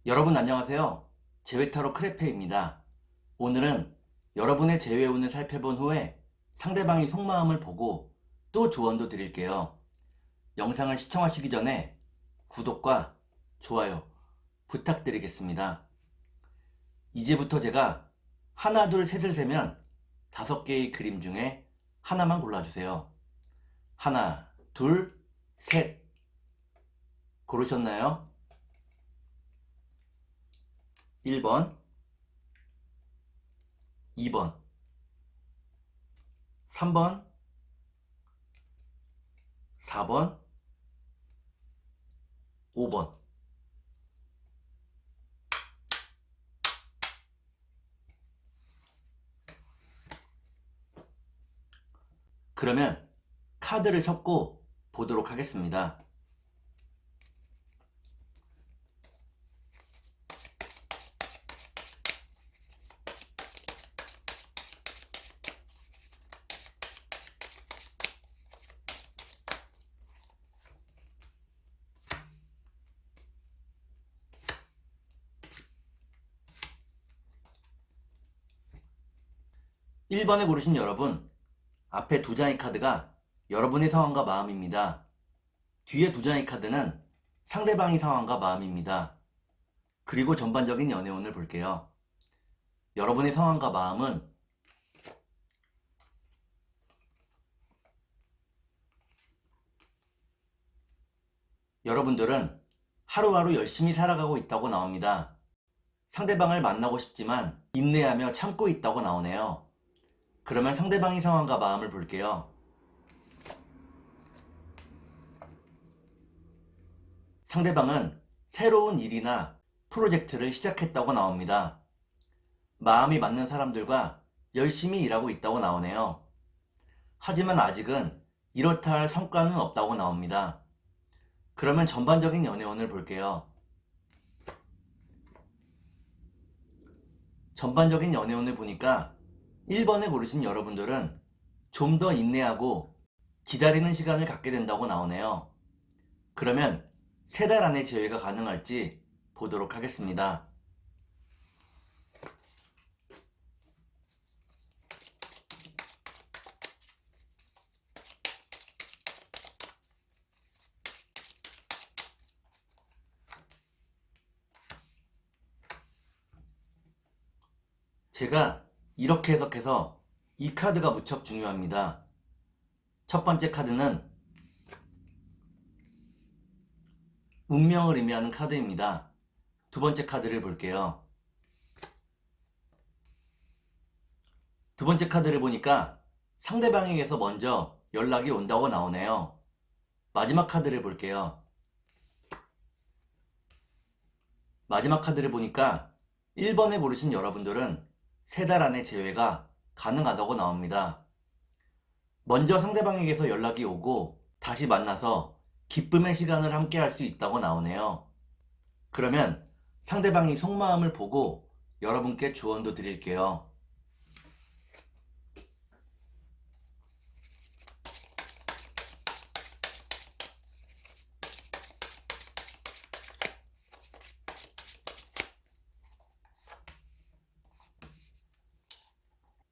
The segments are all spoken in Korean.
여러분 안녕하세요. 재회타로 크레페입니다. 오늘은 여러분의 재회운을 살펴본 후에 상대방의 속마음을 보고 또 조언도 드릴게요. 영상을 시청하시기 전에 구독과 좋아요 부탁드리겠습니다. 이제부터 제가 하나, 둘, 셋을 세면 5개의 그림 중에 하나만 골라주세요. 하나, 둘, 셋. 고르셨나요? 1번, 2번, 3번, 4번, 5번. 그러면 카드를 섞고 보도록 하겠습니다. 1번을 고르신 여러분, 앞에 2장의 카드가 여러분의 상황과 마음입니다. 뒤에 2장의 카드는 상대방의 상황과 마음입니다. 그리고 전반적인 연애운을 볼게요. 여러분의 상황과 마음은 여러분들은 하루하루 열심히 살아가고 있다고 나옵니다. 상대방을 만나고 싶지만 인내하며 참고 있다고 나오네요. 그러면 상대방의 상황과 마음을 볼게요. 상대방은 새로운 일이나 프로젝트를 시작했다고 나옵니다. 마음이 맞는 사람들과 열심히 일하고 있다고 나오네요. 하지만 아직은 이렇다 할 성과는 없다고 나옵니다. 그러면 전반적인 연애운을 볼게요. 전반적인 연애운을 보니까 1번에 고르신 여러분들은 좀 더 인내하고 기다리는 시간을 갖게 된다고 나오네요. 그러면 3달 안에 재회가 가능할지 보도록 하겠습니다. 제가 이렇게 해석해서 이 카드가 무척 중요합니다. 첫 번째 카드는 운명을 의미하는 카드입니다. 두 번째 카드를 볼게요. 두 번째 카드를 보니까 상대방에게서 먼저 연락이 온다고 나오네요. 마지막 카드를 볼게요. 마지막 카드를 보니까 1번에 고르신 여러분들은 3달 안에 재회가 가능하다고 나옵니다. 먼저 상대방에게서 연락이 오고 다시 만나서 기쁨의 시간을 함께 할 수 있다고 나오네요. 그러면 상대방이 속마음을 보고 여러분께 조언도 드릴게요.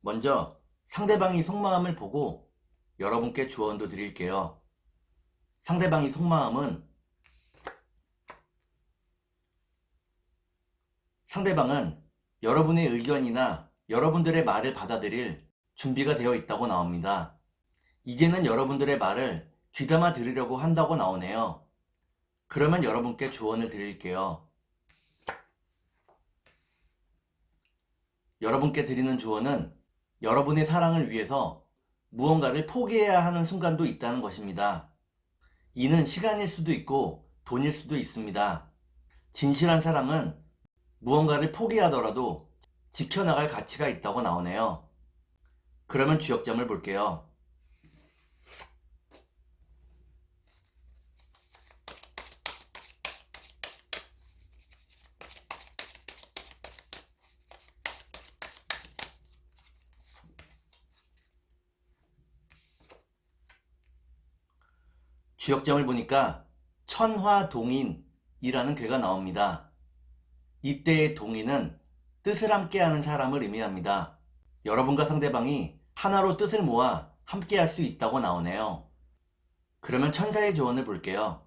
먼저 상대방이 속마음을 보고 여러분께 조언도 드릴게요. 상대방이 속마음은 상대방은 여러분의 의견이나 여러분들의 말을 받아들일 준비가 되어 있다고 나옵니다. 이제는 여러분들의 말을 귀담아 들으려고 한다고 나오네요. 그러면 여러분께 조언을 드릴게요. 여러분께 드리는 조언은 여러분의 사랑을 위해서 무언가를 포기해야 하는 순간도 있다는 것입니다. 이는 시간일 수도 있고 돈일 수도 있습니다. 진실한 사랑은 무언가를 포기하더라도 지켜나갈 가치가 있다고 나오네요. 그러면 주역점을 볼게요. 주역점을 보니까 천화동인이라는 괴가 나옵니다. 이때의 동의는 뜻을 함께하는 사람을 의미합니다. 여러분과 상대방이 하나로 뜻을 모아 함께할 수 있다고 나오네요. 그러면 천사의 조언을 볼게요.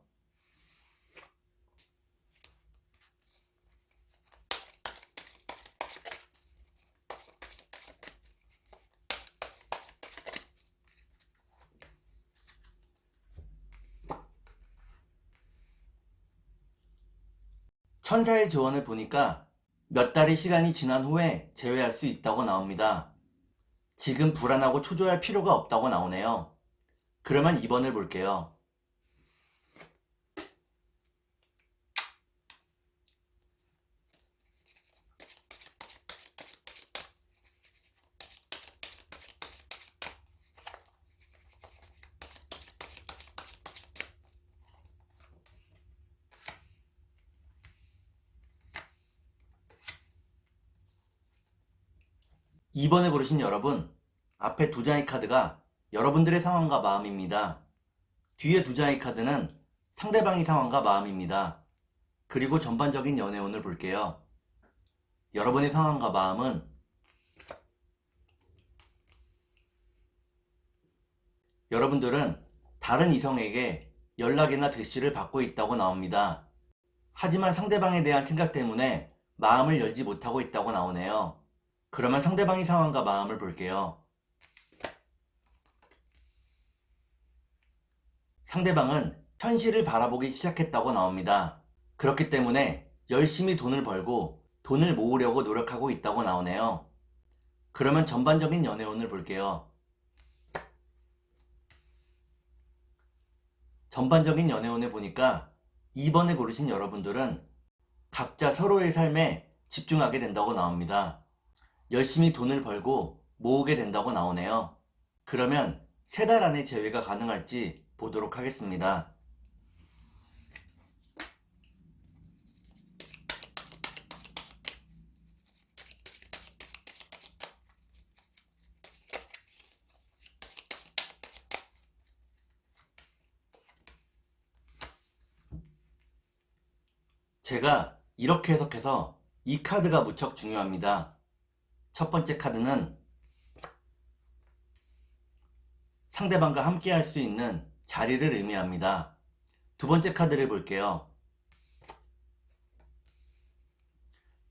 천사의 조언을 보니까 몇 달의 시간이 지난 후에 재회할 수 있다고 나옵니다. 지금 불안하고 초조할 필요가 없다고 나오네요. 그러면 2번을 볼게요. (2번을) 고르신 여러분, 앞에 두 장의 카드가 여러분들의 상황과 마음입니다. 뒤에 두 장의 카드는 상대방의 상황과 마음입니다. 그리고 전반적인 연애운을 볼게요. 여러분의 상황과 마음은 여러분들은 다른 이성에게 연락이나 대시를 받고 있다고 나옵니다. 하지만 상대방에 대한 생각 때문에 마음을 열지 못하고 있다고 나오네요. 그러면 상대방의 상황과 마음을 볼게요. 상대방은 현실을 바라보기 시작했다고 나옵니다. 그렇기 때문에 열심히 돈을 벌고 돈을 모으려고 노력하고 있다고 나오네요. 그러면 전반적인 연애운을 볼게요. 전반적인 연애운을 보니까 2번을 고르신 여러분들은 각자 서로의 삶에 집중하게 된다고 나옵니다. 열심히 돈을 벌고 모으게 된다고 나오네요. 그러면 3달 안에 재회가 가능할지 보도록 하겠습니다. 제가 이렇게 해석해서 이 카드가 무척 중요합니다. 첫 번째 카드는 상대방과 함께 할 수 있는 자리를 의미합니다. 두 번째 카드를 볼게요.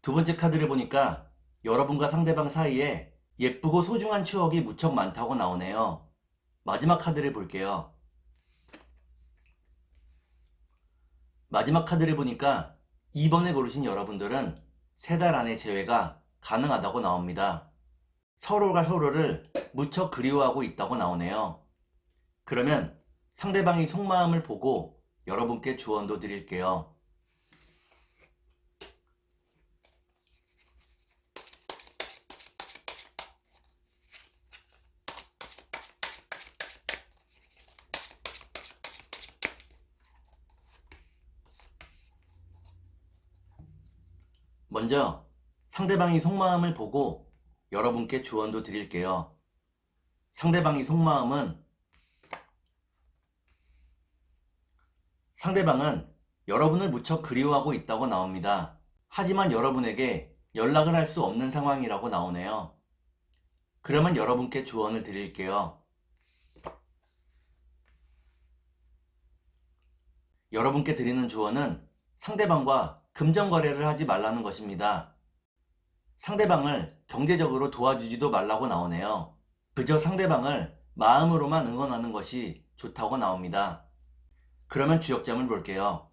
두 번째 카드를 보니까 여러분과 상대방 사이에 예쁘고 소중한 추억이 무척 많다고 나오네요. 마지막 카드를 볼게요. 마지막 카드를 보니까 2번을 고르신 여러분들은 3달 안에 재회가 가능하다고 나옵니다. 서로가 서로를 무척 그리워하고 있다고 나오네요. 그러면 상대방의 속마음을 보고 여러분께 조언도 드릴게요. 먼저 상대방의 속마음을 보고 여러분께 조언도 드릴게요. 상대방의 속마음은 상대방은 여러분을 무척 그리워하고 있다고 나옵니다. 하지만 여러분에게 연락을 할 수 없는 상황이라고 나오네요. 그러면 여러분께 조언을 드릴게요. 여러분께 드리는 조언은 상대방과 금전거래를 하지 말라는 것입니다. 상대방을 경제적으로 도와주지도 말라고 나오네요. 그저 상대방을 마음으로만 응원하는 것이 좋다고 나옵니다. 그러면 주역점을 볼게요.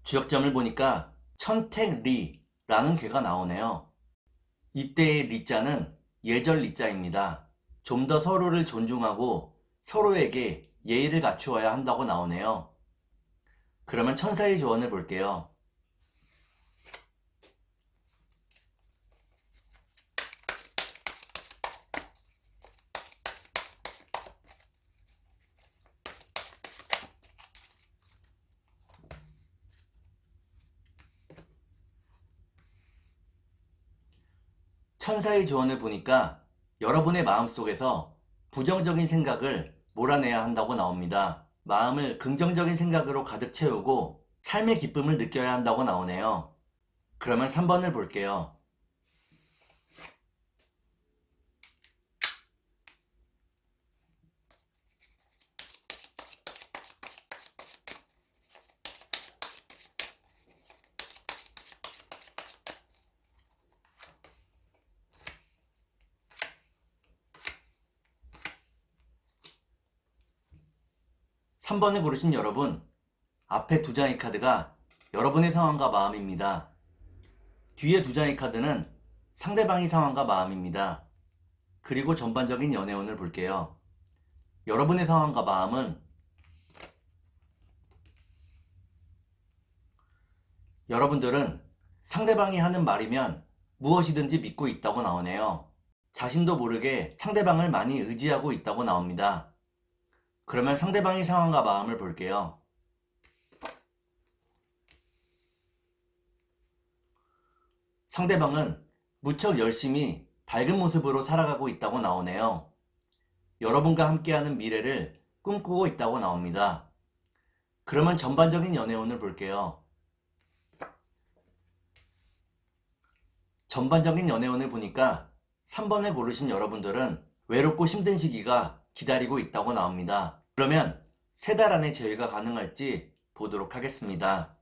주역점을 보니까 천택리라는 괴가 나오네요. 이때의 리자는 예절 리자입니다. 좀 더 서로를 존중하고 서로에게 예의를 갖추어야 한다고 나오네요. 그러면 천사의 조언을 볼게요. 천사의 조언을 보니까 여러분의 마음속에서 부정적인 생각을 몰아내야 한다고 나옵니다. 마음을 긍정적인 생각으로 가득 채우고 삶의 기쁨을 느껴야 한다고 나오네요. 그러면 3번을 볼게요. 3번을 고르신 여러분, 앞에 두 장의 카드가 여러분의 상황과 마음입니다. 뒤에 두 장의 카드는 상대방의 상황과 마음입니다. 그리고 전반적인 연애운을 볼게요. 여러분의 상황과 마음은 여러분들은 상대방이 하는 말이면 무엇이든지 믿고 있다고 나오네요. 자신도 모르게 상대방을 많이 의지하고 있다고 나옵니다. 그러면 상대방의 상황과 마음을 볼게요. 상대방은 무척 열심히 밝은 모습으로 살아가고 있다고 나오네요. 여러분과 함께하는 미래를 꿈꾸고 있다고 나옵니다. 그러면 전반적인 연애운을 볼게요. 전반적인 연애운을 보니까 3번을 고르신 여러분들은 외롭고 힘든 시기가 기다리고 있다고 나옵니다. 그러면 3달 안에 재회가 가능할지 보도록 하겠습니다.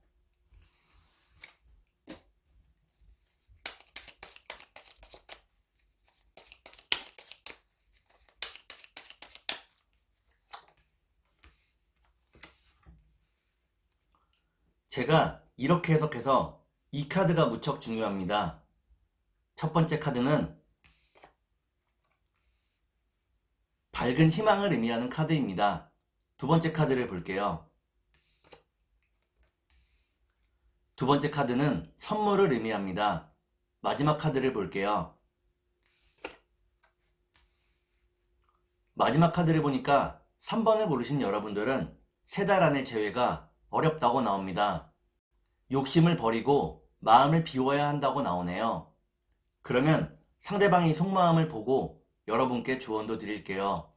제가 이렇게 해석해서 이 카드가 무척 중요합니다. 첫 번째 카드는 밝은 희망을 의미하는 카드입니다. 두 번째 카드를 볼게요. 두 번째 카드는 선물을 의미합니다. 마지막 카드를 볼게요. 마지막 카드를 보니까 3번을 고르신 여러분들은 3달 안에 재회가 어렵다고 나옵니다. 욕심을 버리고 마음을 비워야 한다고 나오네요. 그러면 상대방의 속마음을 보고 여러분께 조언도 드릴게요.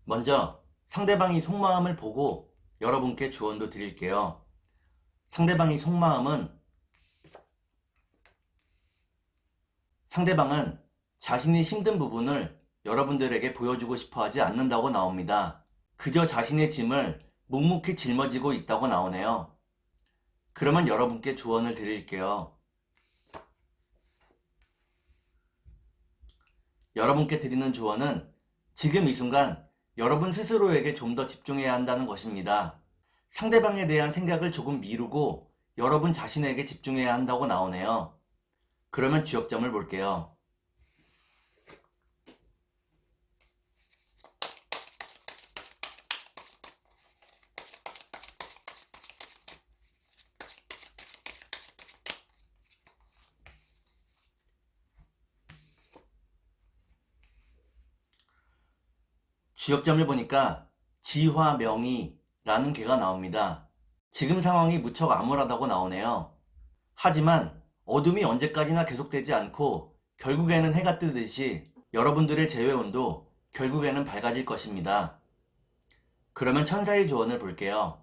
먼저 상대방의 속마음을 보고 여러분께 조언도 드릴게요. 상대방의 속마음은 상대방은 자신이 힘든 부분을 여러분들에게 보여주고 싶어 하지 않는다고 나옵니다. 그저 자신의 짐을 묵묵히 짊어지고 있다고 나오네요. 그러면 여러분께 조언을 드릴게요. 여러분께 드리는 조언은 지금 이 순간 여러분 스스로에게 좀 더 집중해야 한다는 것입니다. 상대방에 대한 생각을 조금 미루고 여러분 자신에게 집중해야 한다고 나오네요. 그러면 주역점을 볼게요. 주역점을 보니까 지화명의라는 개가 나옵니다. 지금 상황이 무척 암울하다고 나오네요. 하지만 어둠이 언제까지나 계속되지 않고 결국에는 해가 뜨듯이 여러분들의 재회운도 결국에는 밝아질 것입니다. 그러면 천사의 조언을 볼게요.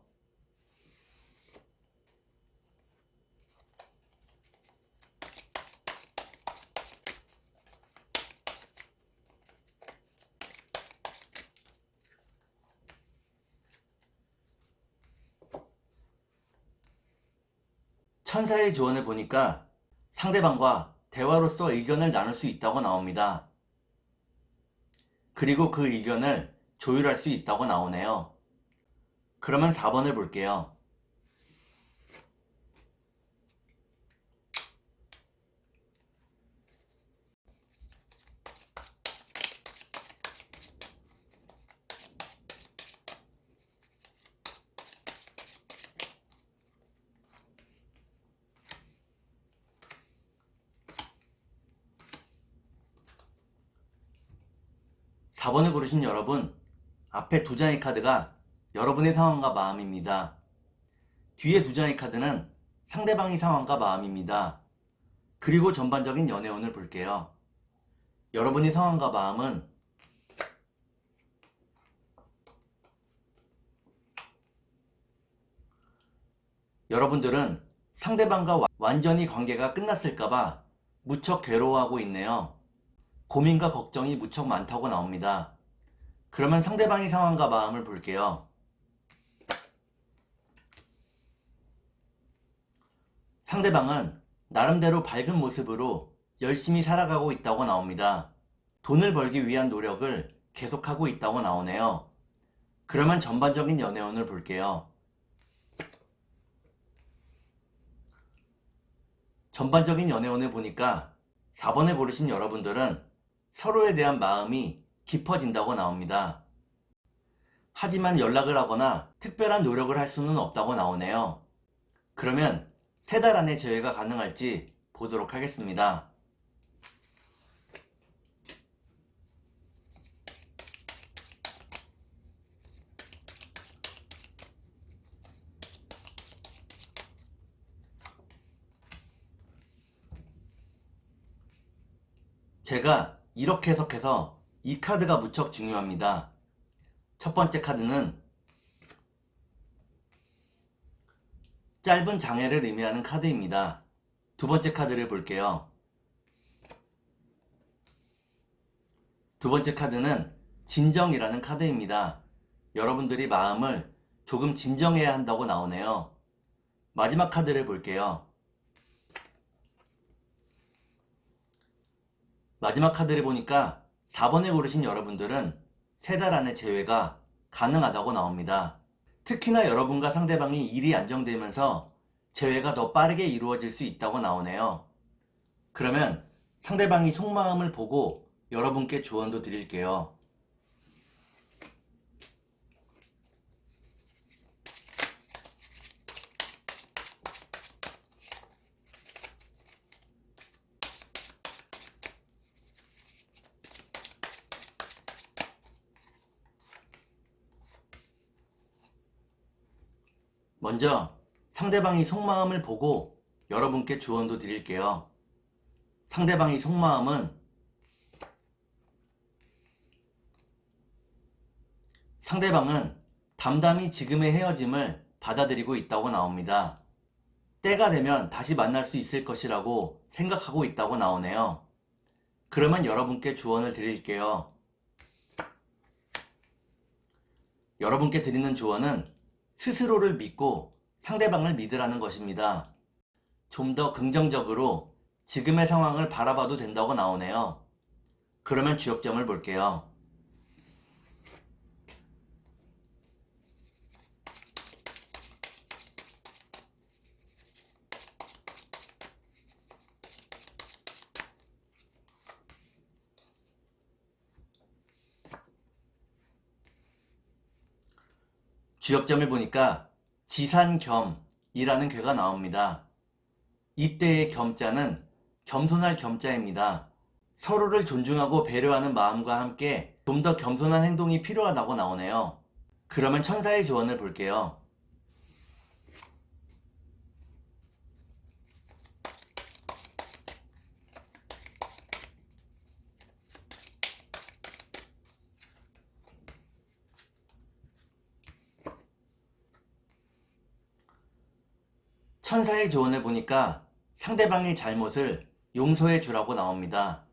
천사의 조언을 보니까 상대방과 대화로서 의견을 나눌 수 있다고 나옵니다. 그리고 그 의견을 조율할 수 있다고 나오네요. 그러면 4번을 볼게요. 4번을 고르신 여러분, 앞에 두 장의 카드가 여러분의 상황과 마음입니다. 뒤에 두 장의 카드는 상대방의 상황과 마음입니다. 그리고 전반적인 연애운을 볼게요. 여러분의 상황과 마음은 여러분들은 상대방과 완전히 관계가 끝났을까봐 무척 괴로워하고 있네요. 고민과 걱정이 무척 많다고 나옵니다. 그러면 상대방의 상황과 마음을 볼게요. 상대방은 나름대로 밝은 모습으로 열심히 살아가고 있다고 나옵니다. 돈을 벌기 위한 노력을 계속하고 있다고 나오네요. 그러면 전반적인 연애운을 볼게요. 전반적인 연애운을 보니까 4번에 고르신 여러분들은 서로에 대한 마음이 깊어진다고 나옵니다. 하지만 연락을 하거나 특별한 노력을 할 수는 없다고 나오네요. 그러면 3달 안에 재회가 가능할지 보도록 하겠습니다. 제가 이렇게 해석해서 이 카드가 무척 중요합니다. 첫 번째 카드는 짧은 장애를 의미하는 카드입니다. 두 번째 카드를 볼게요. 두 번째 카드는 진정이라는 카드입니다. 여러분들이 마음을 조금 진정해야 한다고 나오네요. 마지막 카드를 볼게요. 마지막 카드를 보니까 4번에 고르신 여러분들은 3달 안에 재회가 가능하다고 나옵니다. 특히나 여러분과 상대방이 일이 안정되면서 재회가 더 빠르게 이루어질 수 있다고 나오네요. 그러면 상대방이 속마음을 보고 여러분께 조언도 드릴게요. 먼저 상대방이 속마음을 보고 여러분께 조언도 드릴게요. 상대방의 속마음은 상대방은 담담히 지금의 헤어짐을 받아들이고 있다고 나옵니다. 때가 되면 다시 만날 수 있을 것이라고 생각하고 있다고 나오네요. 그러면 여러분께 조언을 드릴게요. 여러분께 드리는 조언은 스스로를 믿고 상대방을 믿으라는 것입니다. 좀 더 긍정적으로 지금의 상황을 바라봐도 된다고 나오네요. 그러면 주역점을 볼게요. 주역점을 보니까 지산겸이라는 괴가 나옵니다. 이때의 겸자는 겸손할 겸자입니다. 서로를 존중하고 배려하는 마음과 함께 좀 더 겸손한 행동이 필요하다고 나오네요. 그러면 천사의 조언을 볼게요. 천사의 조언을 보니까 상대방의 잘못을 용서해 주라고 나옵니다.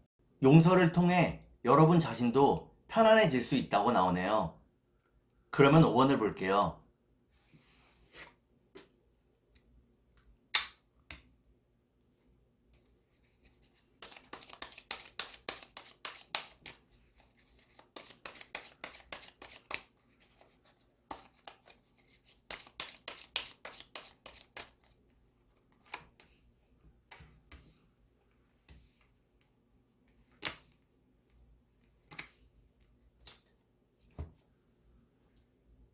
용서를 통해 여러분 자신도 편안해질 수 있다고 나오네요. 그러면 5번을 볼게요.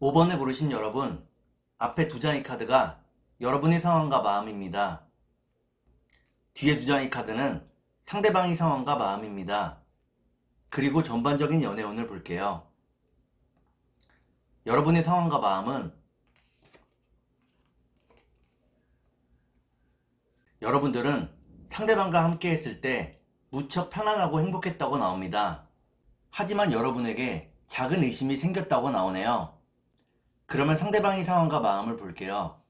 오 5번을 고르신 여러분, 앞에 두 장의 카드가 여러분의 상황과 마음입니다. 뒤에 두 장의 카드는 상대방의 상황과 마음입니다. 그리고 전반적인 연애운을 볼게요. 여러분의 상황과 마음은 여러분들은 상대방과 함께 했을 때 무척 편안하고 행복했다고 나옵니다. 하지만 여러분에게 작은 의심이 생겼다고 나오네요. 그러면 상대방의 상황과 마음을 볼게요.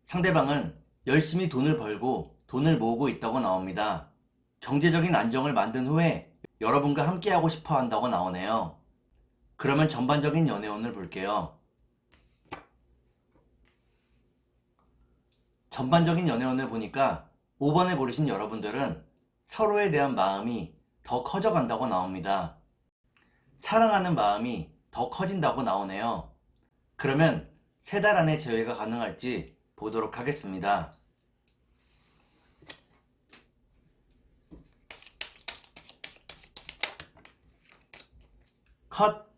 상대방은 열심히 돈을 벌고 돈을 모으고 있다고 나옵니다. 경제적인 안정을 만든 후에 여러분과 함께하고 싶어 한다고 나오네요. 그러면 전반적인 연애운을 볼게요. 전반적인 연애운을 보니까 5번에 고르신 여러분들은 서로에 대한 마음이 더 커져간다고 나옵니다. 사랑하는 마음이 더 커진다고 나오네요. 그러면 3달 안에 재회가 가능할지 보도록 하겠습니다. 컷!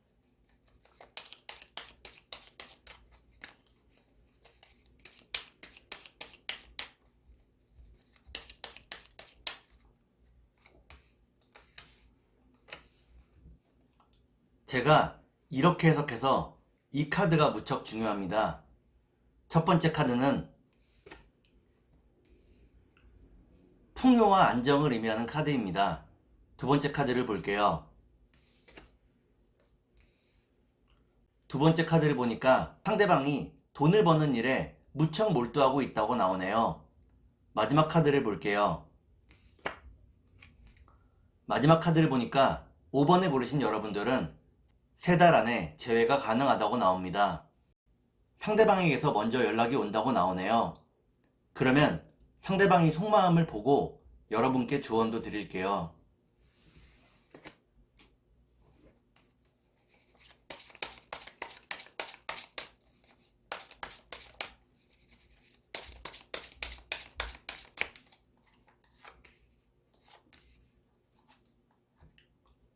제가 이렇게 해석해서 이 카드가 무척 중요합니다. 첫 번째 카드는 풍요와 안정을 의미하는 카드입니다. 두 번째 카드를 볼게요. 두 번째 카드를 보니까 상대방이 돈을 버는 일에 무척 몰두하고 있다고 나오네요. 마지막 카드를 볼게요. 마지막 카드를 보니까 5번에 고르신 여러분들은 3달 안에 재회가 가능하다고 나옵니다. 상대방에게서 먼저 연락이 온다고 나오네요. 그러면 상대방이 속마음을 보고 여러분께 조언도 드릴게요.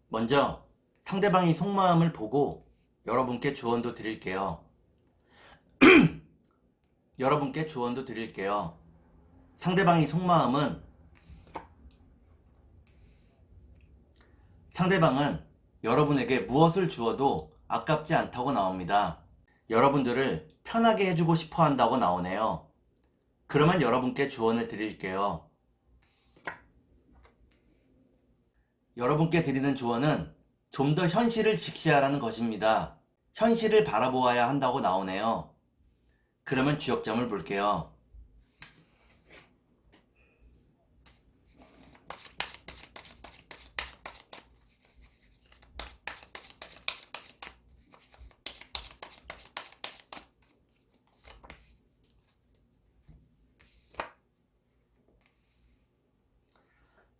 먼저 상대방이 속마음을 보고 여러분께 조언도 드릴게요. 여러분께 조언도 드릴게요. 상대방의 속마음은 상대방은 여러분에게 무엇을 주어도 아깝지 않다고 나옵니다. 여러분들을 편하게 해주고 싶어 한다고 나오네요. 그러면 여러분께 조언을 드릴게요. 여러분께 드리는 조언은 좀 더 현실을 직시하라는 것입니다. 현실을 바라보아야 한다고 나오네요. 그러면 주역점을 볼게요.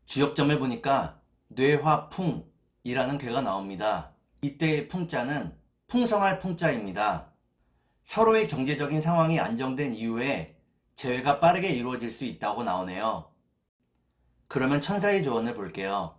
주역점을 보니까 뇌화풍이라는 괴가 나옵니다. 이때의 풍자는 풍성할 풍자입니다. 서로의 경제적인 상황이 안정된 이후에 재회가 빠르게 이루어질 수 있다고 나오네요. 그러면 천사의 조언을 볼게요.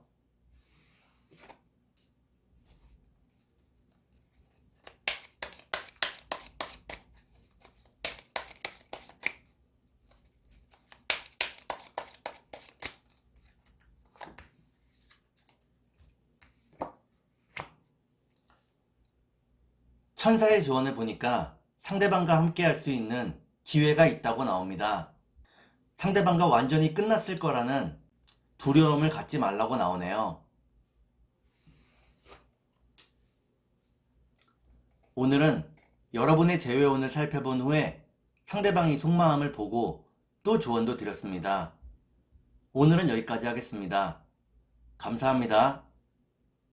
천사의 조언을 보니까 상대방과 함께 할 수 있는 기회가 있다고 나옵니다. 상대방과 완전히 끝났을 거라는 두려움을 갖지 말라고 나오네요. 오늘은 여러분의 재회운을 살펴본 후에 상대방의 속마음을 보고 또 조언도 드렸습니다. 오늘은 여기까지 하겠습니다. 감사합니다.